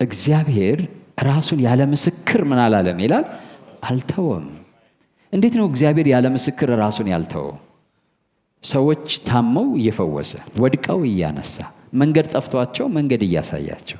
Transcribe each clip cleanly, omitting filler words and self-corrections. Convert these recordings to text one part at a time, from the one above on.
እግዚአብሔር ራሱን ያለ ምስክር ምን አላለም ይላል? አልተወም። እንዴት ነው እግዚአብሔር ያለ ምስክር ራሱን ያልተወው? ሰዎች ታመው እየፈወሰ፣ ወድቀው እያነሳ፣ መንገድ ጠፍቷቸው መንገድ እያሳያቸው፣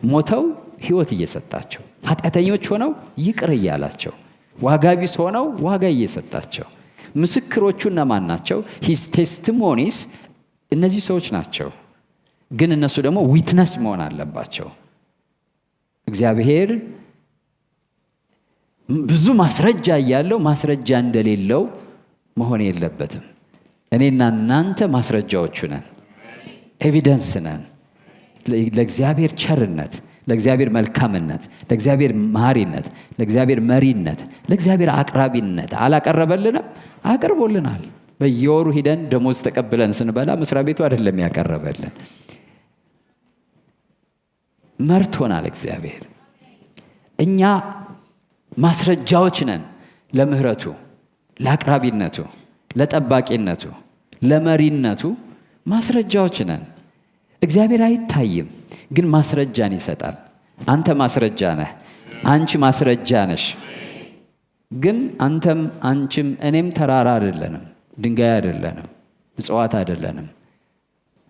ሞተው ሕይወት እየሰጣቸው፣ ኃጢአተኞች ሆነው ይቅር እያላቸው፣ ዋጋ ቢስ ሆነው ዋጋ እየሰጣቸው። ምስክሮቹ እነማን ናቸው? ሂዝ ቴስቲሞኒስ እነዚህ ሰዎች ናቸው። ግን እነሱ ደግሞ ዊትነስ መሆን አለባቸው። እግዚአብሔር ብዙ ማስረጃ እያለው ማስረጃ እንደሌለው መሆን የለበትም። እኔና እናንተ ማስረጃዎቹ ነን፣ ኤቪደንስ ነን ለእግዚአብሔር ቸርነት፣ ለእግዚአብሔር መልካምነት፣ ለእግዚአብሔር መሐሪነት፣ ለእግዚአብሔር መሪነት፣ ለእግዚአብሔር አቅራቢነት። አላቀረበልንም? አቅርቦልናል። በየወሩ ሂደን ደሞዝ ተቀብለን ስንበላ መስሪያ ቤቱ አይደለም ያቀረበልን፣ መርቶናል እግዚአብሔር። እኛ ማስረጃዎች ነን ለምህረቱ፣ ለአቅራቢነቱ፣ ለጠባቂነቱ፣ ለመሪነቱ ማስረጃዎች ነን። እግዚአብሔር አይታይም፣ ግን ማስረጃን ይሰጣል። አንተ ማስረጃ ነህ፣ አንቺ ማስረጃ ነሽ። ግን አንተም አንቺም እኔም ተራራ አይደለንም፣ ድንጋይ አይደለንም፣ እጽዋት አይደለንም።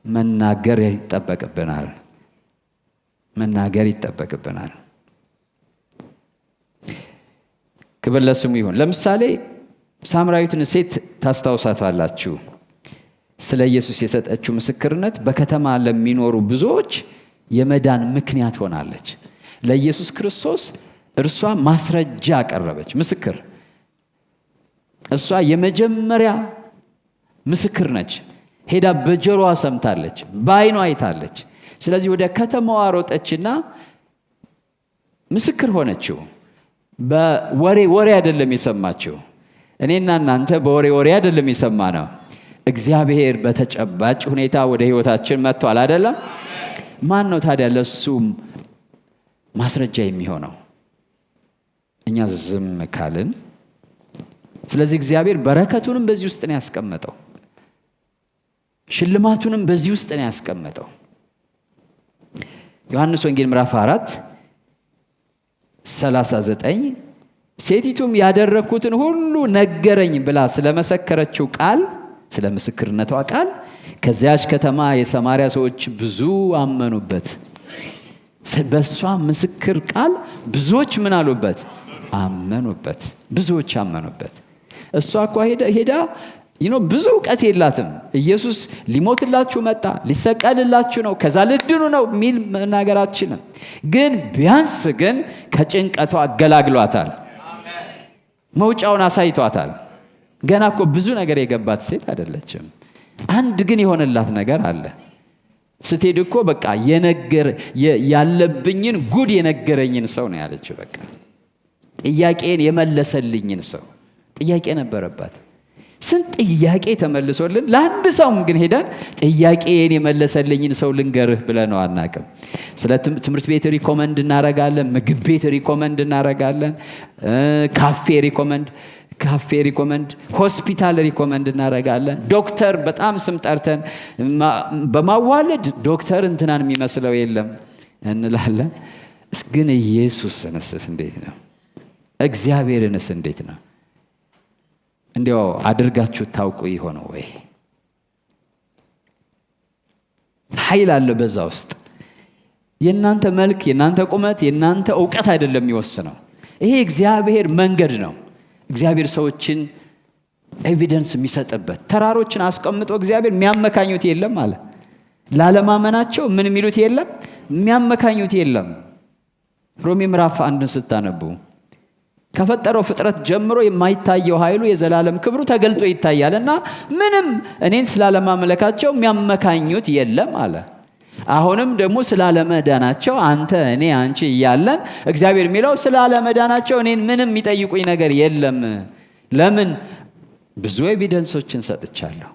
መናገር ይጠበቅብናል፣ መናገር ይጠበቅብናል። ክብር ለስሙ ይሁን። ለምሳሌ ሳምራዊትን ሴት ታስታውሳታላችሁ። ስለ ኢየሱስ የሰጠችው ምስክርነት በከተማ ለሚኖሩ ብዙዎች የመዳን ምክንያት ሆናለች። ለኢየሱስ ክርስቶስ እርሷ ማስረጃ አቀረበች፣ ምስክር። እሷ የመጀመሪያ ምስክር ነች። ሄዳ በጆሮዋ ሰምታለች፣ በዓይኗ አይታለች። ስለዚህ ወደ ከተማዋ ሮጠችና ምስክር ሆነችው። በወሬ አይደለም የሰማችው። እኔና እናንተ በወሬ አይደለም የሰማነው። እግዚአብሔር በተጨባጭ ሁኔታ ወደ ህይወታችን መጥቷል አይደለም? ማን ነው ታዲያ ለሱ ማስረጃ የሚሆነው? እኛ ዝም ካልን። ስለዚህ እግዚአብሔር በረከቱንም በዚህ ውስጥ ነው ያስቀመጠው፣ ሽልማቱንም በዚህ ውስጥ ነው ያስቀመጠው። ዮሐንስ ወንጌል ምዕራፍ 4:39 ሴቲቱም ያደረኩትን ሁሉ ነገረኝ ብላ ስለመሰከረችው ቃል፣ ስለ ምስክርነቷ ቃል ከዚያች ከተማ የሰማርያ ሰዎች ብዙ አመኑበት። በሷ ምስክር ቃል ብዙዎች ምን አሉበት? አመኑበት። ብዙዎች አመኑበት። እሷ እኮ ሄዳ ብዙ እውቀት የላትም። ኢየሱስ ሊሞትላችሁ መጣ፣ ሊሰቀልላችሁ ነው፣ ከዛ ልድኑ ነው ሚል መናገር አትችልም። ግን ቢያንስ ግን ከጭንቀቷ አገላግሏታል፣ መውጫውን አሳይቷታል። ገና እኮ ብዙ ነገር የገባት ሴት አይደለችም። አንድ ግን የሆነላት ነገር አለ። ስትሄድ እኮ በቃ ያለብኝን ጉድ የነገረኝን ሰው ነው ያለችው። በቃ ጥያቄን የመለሰልኝን ሰው። ጥያቄ ነበረባት። ስንት ጥያቄ ተመልሶልን፣ ለአንድ ሰውም ግን ሄደን ጥያቄን የመለሰልኝን ሰው ልንገርህ ብለነው አናቅም። ስለ ትምህርት ቤት ሪኮመንድ እናረጋለን፣ ምግብ ቤት ሪኮመንድ እናረጋለን፣ ካፌ ሪኮመንድ፣ ሆስፒታል ሪኮመንድ እናረጋለን። ዶክተር በጣም ስም ጠርተን በማዋለድ ዶክተር እንትናን የሚመስለው የለም እንላለን። ግን ኢየሱስንስ እንዴት ነው? እግዚአብሔርንስ እንዴት ነው? እንዲያው አድርጋችሁ ታውቁ ይሆን ወይ? ኃይል አለ በዛ ውስጥ። የእናንተ መልክ፣ የእናንተ ቁመት፣ የእናንተ ዕውቀት አይደለም የሚወስነው። ይሄ እግዚአብሔር መንገድ ነው። እግዚአብሔር ሰዎችን ኤቪደንስ የሚሰጥበት። ተራሮችን አስቀምጦ እግዚአብሔር የሚያመካኙት የለም አለ። ላለማመናቸው ምን የሚሉት የለም፣ የሚያመካኙት የለም። ሮሜ ምዕራፍ 1 ስታነቡ ከፈጠረው ፍጥረት ጀምሮ የማይታየው ኃይሉ የዘላለም ክብሩ ተገልጦ ይታያል እና ምንም እኔን ስላለማመለካቸው የሚያመካኙት የለም አለ። አሁንም ደግሞ ስላለመዳናቸው አንተ፣ እኔ፣ አንቺ እያለን እግዚአብሔር የሚለው ስላለመዳናቸው እኔን ምንም የሚጠይቁኝ ነገር የለም። ለምን? ብዙ ኤቪደንሶችን ሰጥቻለሁ።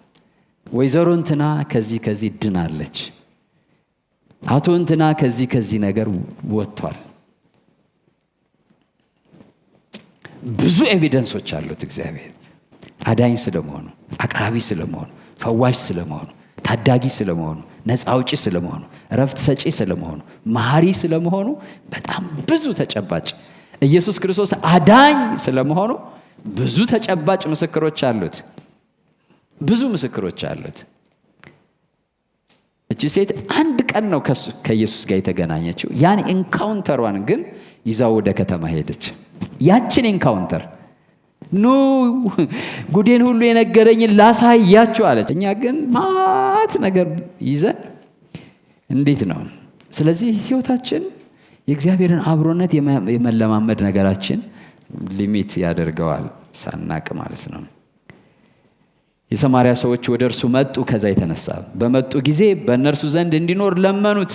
ወይዘሮ እንትና ከዚህ ድናለች፣ አቶ እንትና ከዚህ ነገር ወጥቷል። ብዙ ኤቪደንሶች አሉት እግዚአብሔር አዳኝ ስለመሆኑ፣ አቅራቢ ስለመሆኑ፣ ፈዋሽ ስለመሆኑ፣ ታዳጊ ስለመሆኑ፣ ነፃ አውጪ ስለመሆኑ፣ እረፍት ሰጪ ስለመሆኑ፣ መሐሪ ስለመሆኑ በጣም ብዙ ተጨባጭ፣ ኢየሱስ ክርስቶስ አዳኝ ስለመሆኑ ብዙ ተጨባጭ ምስክሮች አሉት። ብዙ ምስክሮች አሉት። እቺ ሴት አንድ ቀን ነው ከኢየሱስ ጋር የተገናኘችው። ያን ኢንካውንተሯን ግን ይዛው ወደ ከተማ ሄደች። ያችን ኢንካውንተር ኑ ጉዴን ሁሉ የነገረኝን ላሳያችሁ አለች። እኛ ግን ማት ነገር ይዘን እንዴት ነው? ስለዚህ ህይወታችን የእግዚአብሔርን አብሮነት የመለማመድ ነገራችን ሊሚት ያደርገዋል ሳናቅ ማለት ነው። የሰማርያ ሰዎች ወደ እርሱ መጡ። ከዛ የተነሳ በመጡ ጊዜ በእነርሱ ዘንድ እንዲኖር ለመኑት።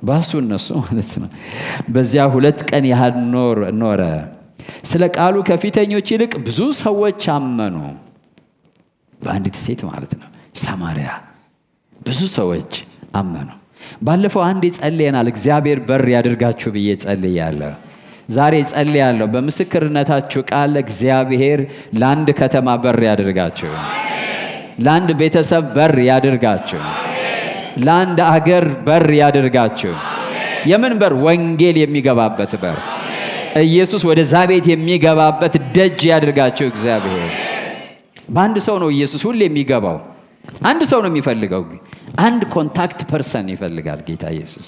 ባሱ እነሱ ማለት ነው። በዚያ 2 ቀን ያህል ኖረ። ስለ ቃሉ ከፊተኞች ይልቅ ብዙ ሰዎች አመኑ። በአንዲት ሴት ማለት ነው፣ ሰማርያ ብዙ ሰዎች አመኑ። ባለፈው አንዴ ጸልየናል። እግዚአብሔር በር ያድርጋችሁ ብዬ ጸልያለሁ። ዛሬ ጸልያለሁ በምስክርነታችሁ ቃል እግዚአብሔር ለአንድ ከተማ በር ያድርጋችሁ፣ ለአንድ ቤተሰብ በር ያድርጋችሁ፣ ለአንድ አገር በር ያድርጋችሁ። የምን በር? ወንጌል የሚገባበት በር፣ ኢየሱስ ወደዛ ቤት የሚገባበት ደጅ ያድርጋችሁ እግዚአብሔር። በአንድ ሰው ነው ኢየሱስ ሁሌ የሚገባው። አንድ ሰው ነው የሚፈልገው። አንድ ኮንታክት ፐርሰን ይፈልጋል ጌታ ኢየሱስ።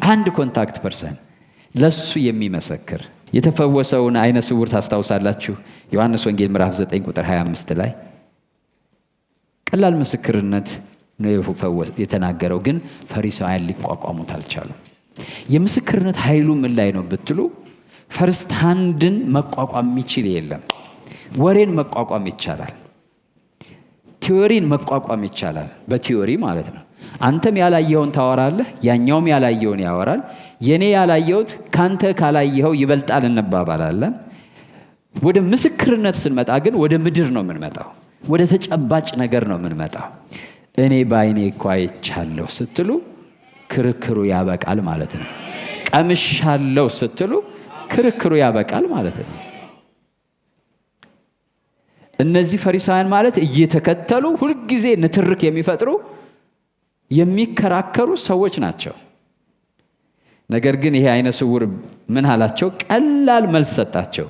አንድ ኮንታክት ፐርሰን ለሱ የሚመሰክር። የተፈወሰውን አይነ ስውር ታስታውሳላችሁ? ዮሐንስ ወንጌል ምዕራፍ 9 ቁጥር 25 ላይ ቀላል ምስክርነት ነው የተናገረው፣ ግን ፈሪሳውያን ሊቋቋሙት አልቻሉም። የምስክርነት ኃይሉ ምን ላይ ነው ብትሉ፣ ፈርስት ሃንድን መቋቋም የሚችል የለም። ወሬን መቋቋም ይቻላል። ቲዮሪን መቋቋም ይቻላል። በቲዮሪ ማለት ነው። አንተም ያላየውን ታወራለህ፣ ያኛውም ያላየውን ያወራል። የኔ ያላየሁት ካንተ ካላየኸው ይበልጣል እንባባላለን። ወደ ምስክርነት ስንመጣ ግን ወደ ምድር ነው የምንመጣው። ወደ ተጨባጭ ነገር ነው የምንመጣው። እኔ በዓይኔ እኮ አይቻለሁ ስትሉ ክርክሩ ያበቃል ማለት ነው። ቀምሻለሁ ስትሉ ክርክሩ ያበቃል ማለት ነው። እነዚህ ፈሪሳውያን ማለት እየተከተሉ ሁልጊዜ ንትርክ የሚፈጥሩ የሚከራከሩ ሰዎች ናቸው። ነገር ግን ይሄ አይነ ስውር ምን አላቸው? ቀላል መልስ ሰጣቸው።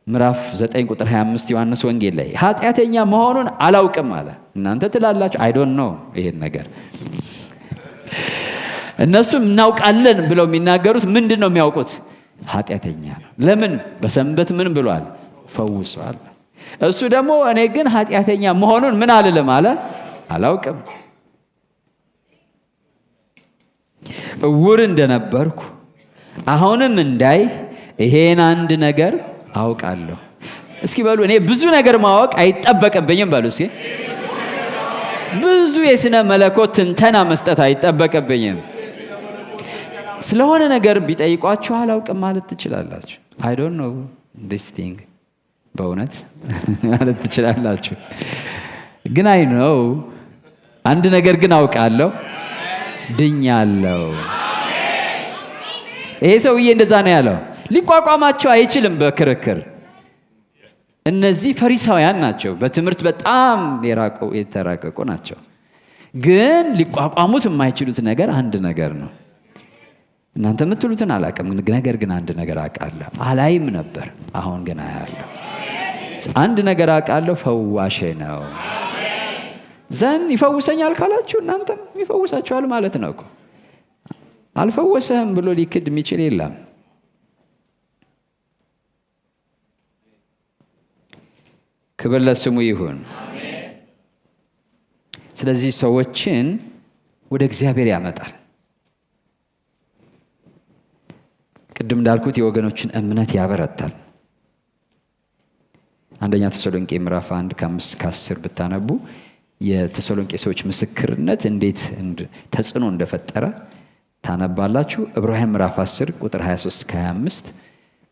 ምዕራፍ 9 ቁጥር 25 ዮሐንስ ወንጌል ላይ ኃጢአተኛ መሆኑን አላውቅም አለ። እናንተ ትላላችሁ አይ ዶንት ኖ ይሄን ነገር። እነሱም እናውቃለን ብለው የሚናገሩት ምንድን ነው የሚያውቁት? ኃጢአተኛ ነው። ለምን? በሰንበት ምን ብሏል? ፈውሷል። እሱ ደግሞ እኔ ግን ኃጢአተኛ መሆኑን ምን አልልም አለ፣ አላውቅም። እውር እንደነበርኩ አሁንም እንዳይ ይሄን አንድ ነገር አውቃለሁ። እስኪ በሉ እኔ ብዙ ነገር ማወቅ አይጠበቅብኝም በሉ እስኪ። ብዙ የሥነ መለኮት ትንተና መስጠት አይጠበቅብኝም። ስለሆነ ነገር ቢጠይቋችሁ አላውቅም ማለት ትችላላችሁ። I don't know this thing በእውነት ማለት ትችላላችሁ። ግን አይ ነው አንድ ነገር ግን አውቃለሁ፣ ድኛለሁ። ይሄ ሰውዬ እንደዛ ነው ያለው። ሊቋቋማቸው አይችልም በክርክር። እነዚህ ፈሪሳውያን ናቸው፣ በትምህርት በጣም የተራቀቁ ናቸው። ግን ሊቋቋሙት የማይችሉት ነገር አንድ ነገር ነው። እናንተ የምትሉትን አላውቅም፣ ነገር ግን አንድ ነገር አውቃለሁ። አላይም ነበር፣ አሁን ግን አያለሁ። አንድ ነገር አውቃለሁ፣ ፈዋሼ ነው። ዘን ይፈውሰኛል ካላችሁ እናንተም ይፈውሳችኋል ማለት ነው እኮ። አልፈወሰህም ብሎ ሊክድ የሚችል የለም። ክብር ለስሙ ይሁን። ስለዚህ ሰዎችን ወደ እግዚአብሔር ያመጣል። ቅድም እንዳልኩት የወገኖችን እምነት ያበረታል። አንደኛ ተሰሎንቄ ምዕራፍ 1 ከ5-10 ብታነቡ የተሰሎንቄ ሰዎች ምስክርነት እንዴት ተጽዕኖ እንደፈጠረ ታነባላችሁ። ዕብራውያን ምዕራፍ 10 ቁጥር 23-25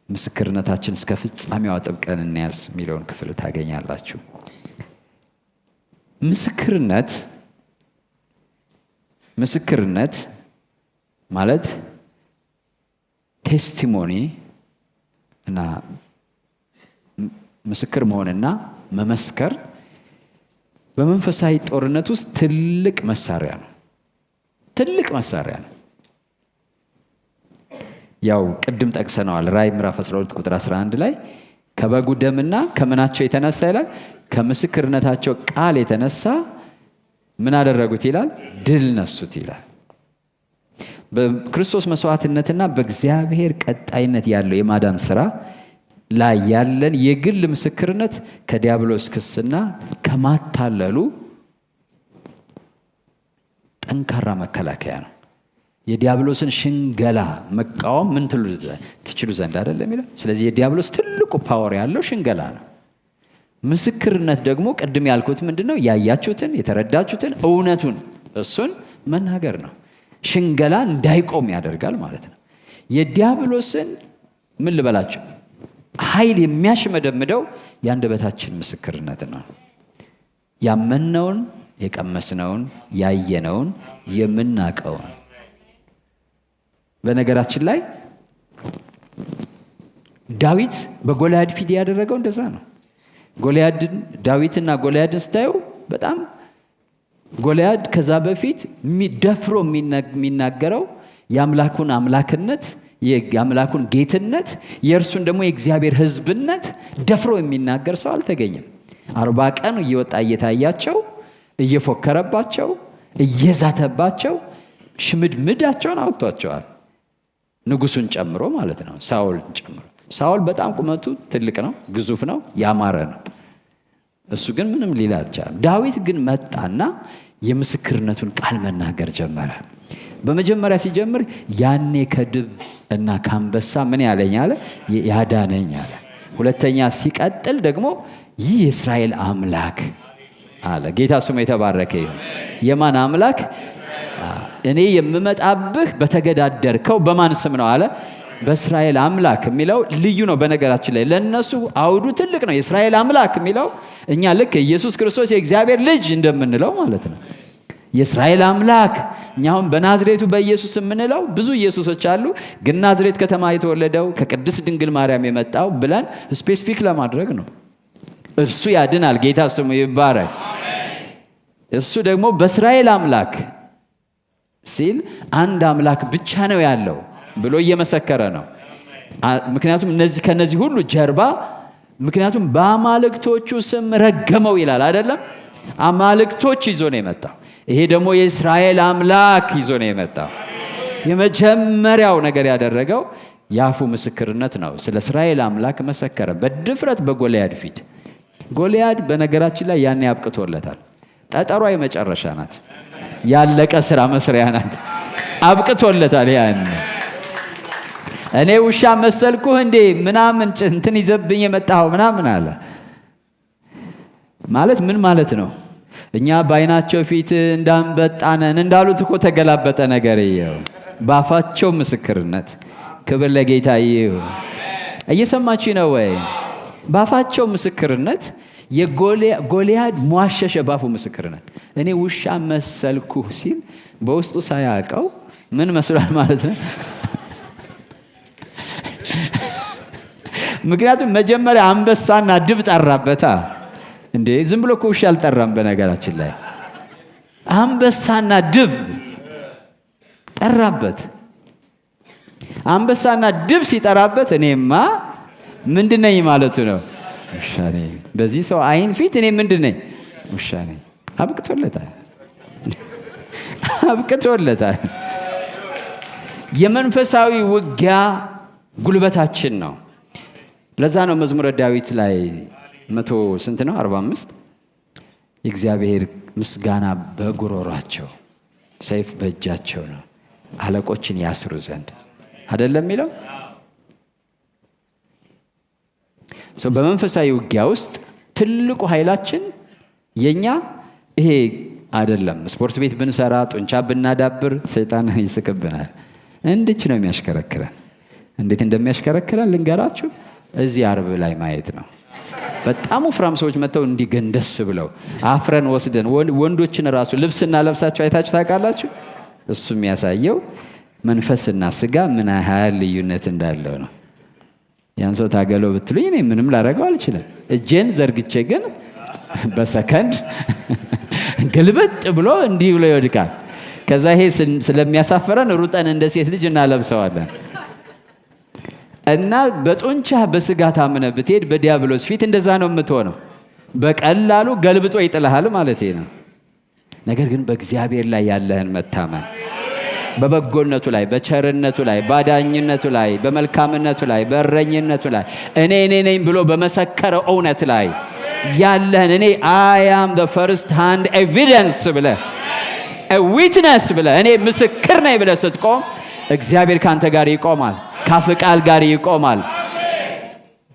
ምስክርነታችን እስከ ፍጻሜው አጥብቀን እንያዝ የሚለውን ክፍል ታገኛላችሁ። ምስክርነት ማለት ቴስቲሞኒ እና ምስክር መሆንና መመስከር በመንፈሳዊ ጦርነት ውስጥ ትልቅ መሳሪያ ነው። ትልቅ መሳሪያ ነው። ያው ቅድም ጠቅሰነዋል። ራዕይ ምዕራፍ 12 ቁጥር 11 ላይ ከበጉ ደምና ከምናቸው የተነሳ ይላል፣ ከምስክርነታቸው ቃል የተነሳ ምን አደረጉት ይላል? ድል ነሱት ይላል። በክርስቶስ መስዋዕትነትና በእግዚአብሔር ቀጣይነት ያለው የማዳን ስራ ላይ ያለን የግል ምስክርነት ከዲያብሎስ ክስና ከማታለሉ ጠንካራ መከላከያ ነው። የዲያብሎስን ሽንገላ መቃወም ምን ትችሉ ዘንድ አይደለም ይላል። ስለዚህ የዲያብሎስ ትልቁ ፓወር ያለው ሽንገላ ነው። ምስክርነት ደግሞ ቅድም ያልኩት ምንድነው? ያያችሁትን፣ የተረዳችሁትን እውነቱን እሱን መናገር ነው። ሽንገላ እንዳይቆም ያደርጋል ማለት ነው። የዲያብሎስን ምን ልበላችሁ ኃይል የሚያሽመደምደው የአንደበታችን ምስክርነት ነው። ያመንነውን፣ የቀመስነውን፣ ያየነውን፣ የምናቀውን። በነገራችን ላይ ዳዊት በጎልያድ ፊት ያደረገው እንደዛ ነው። ዳዊትና ጎልያድን ስታዩ በጣም ጎልያድ ከዛ በፊት ደፍሮ የሚናገረው የአምላኩን አምላክነት፣ የአምላኩን ጌትነት፣ የእርሱን ደግሞ የእግዚአብሔር ሕዝብነት ደፍሮ የሚናገር ሰው አልተገኘም። 40 ቀን እየወጣ እየታያቸው እየፎከረባቸው እየዛተባቸው ሽምድምዳቸውን አውጥቷቸዋል። ንጉሱን ጨምሮ ማለት ነው፣ ሳኦልን ጨምሮ። ሳኦል በጣም ቁመቱ ትልቅ ነው፣ ግዙፍ ነው፣ ያማረ ነው። እሱ ግን ምንም ሊል አልቻለም። ዳዊት ግን መጣና የምስክርነቱን ቃል መናገር ጀመረ። በመጀመሪያ ሲጀምር ያኔ ከድብ እና ከአንበሳ ምን ያለኝ አለ? ያዳነኝ አለ። ሁለተኛ ሲቀጥል ደግሞ ይህ የእስራኤል አምላክ አለ። ጌታ ስሙ የተባረከ ይሁን። የማን አምላክ? እኔ የምመጣብህ በተገዳደርከው በማን ስም ነው አለ? በእስራኤል አምላክ የሚለው ልዩ ነው። በነገራችን ላይ ለነሱ አውዱ ትልቅ ነው። የእስራኤል አምላክ የሚለው እኛ ልክ ኢየሱስ ክርስቶስ የእግዚአብሔር ልጅ እንደምንለው ማለት ነው። የእስራኤል አምላክ እኛ አሁን በናዝሬቱ በኢየሱስ የምንለው ብዙ ኢየሱሶች አሉ፣ ግን ናዝሬት ከተማ የተወለደው ከቅድስት ድንግል ማርያም የመጣው ብለን ስፔሲፊክ ለማድረግ ነው። እርሱ ያድናል። ጌታ ስሙ ይባረክ። እሱ ደግሞ በእስራኤል አምላክ ሲል አንድ አምላክ ብቻ ነው ያለው ብሎ እየመሰከረ ነው። ምክንያቱም ከነዚህ ሁሉ ጀርባ ምክንያቱም በአማልክቶቹ ስም ረገመው ይላል አይደለም? አማልክቶች ይዞ ነው የመጣው። ይሄ ደግሞ የእስራኤል አምላክ ይዞ ነው የመጣው። የመጀመሪያው ነገር ያደረገው የአፉ ምስክርነት ነው። ስለ እስራኤል አምላክ መሰከረ በድፍረት በጎልያድ ፊት። ጎልያድ በነገራችን ላይ ያኔ አብቅቶለታል። ጠጠሯ የመጨረሻ ናት። ያለቀ ስራ መስሪያ ናት። አብቅቶለታል። ያን እኔ ውሻ መሰልኩህ እንዴ ምናምን እንትን ይዘብኝ የመጣው ምናምን አለ ማለት ምን ማለት ነው? እኛ በዓይናቸው ፊት እንዳንበጣነን እንዳሉት እኮ ተገላበጠ ነገር። ይኸው ባፋቸው ምስክርነት። ክብር ለጌታ ይሁን። እየሰማችሁ ነው ወይ? ባፋቸው ምስክርነት የጎልያድ ሟሸሸ። ባፉ ምስክርነት እኔ ውሻ መሰልኩህ ሲል በውስጡ ሳያውቀው ምን መስሏል ማለት ነው? ምክንያቱም መጀመሪያ አንበሳና ድብ ጠራበታ። እንዴ ዝም ብሎ እኮ ውሻ አልጠራም። በነገራችን ላይ አንበሳና ድብ ጠራበት። አንበሳና ድብ ሲጠራበት እኔማ ምንድን ነኝ ማለቱ ነው? ውሻ ነኝ። በዚህ ሰው አይን ፊት እኔ ምንድን ነኝ? ውሻ ነኝ። አብቅቶለታል። አብቅቶለታል። የመንፈሳዊ ውጊያ ጉልበታችን ነው። ለዛ ነው መዝሙረ ዳዊት ላይ 100 ስንት ነው? 45 የእግዚአብሔር ምስጋና በጉሮሯቸው ሰይፍ በእጃቸው ነው አለቆችን ያስሩ ዘንድ አይደለም የሚለው። በመንፈሳዊ ውጊያ ውስጥ ትልቁ ኃይላችን የኛ ይሄ አይደለም። ስፖርት ቤት ብንሰራ ጡንቻ ብናዳብር ሰይጣን ይስቅብናል። እንድች ነው የሚያሽከረክረን። እንዴት እንደሚያሽከረክረን ልንገራችሁ። እዚህ አርብ ላይ ማየት ነው። በጣም ወፍራም ሰዎች መጥተው እንዲገንደስ ብለው አፍረን ወስደን ወንዶችን ራሱ ልብስና ለብሳቸው አይታችሁ ታውቃላችሁ? እሱ የሚያሳየው መንፈስና ስጋ ምን ያህል ልዩነት እንዳለው ነው። ያን ሰው ታገለው ብትሉኝ እኔ ምንም ላደርገው አልችልም። እጄን ዘርግቼ ግን በሰከንድ ግልብጥ ብሎ እንዲህ ብሎ ይወድቃል። ከዛ ይሄ ስለሚያሳፍረን ሩጠን እንደ ሴት ልጅ እናለብሰዋለን። እና በጡንቻ በስጋ ታምነህ ብትሄድ በዲያብሎስ ፊት እንደዛ ነው የምትሆነው። በቀላሉ ገልብጦ ይጥልሃል ማለት ነው። ነገር ግን በእግዚአብሔር ላይ ያለህን መታመን፣ በበጎነቱ ላይ፣ በቸርነቱ ላይ፣ ባዳኝነቱ ላይ፣ በመልካምነቱ ላይ፣ በእረኝነቱ ላይ እኔ ነኝ ብሎ በመሰከረው እውነት ላይ ያለህን እኔ I am the first hand evidence ብለህ a witness ብለህ እኔ ምስክር ነኝ ብለህ ስትቆም እግዚአብሔር ካንተ ጋር ይቆማል፣ ካፍ ቃል ጋር ይቆማል።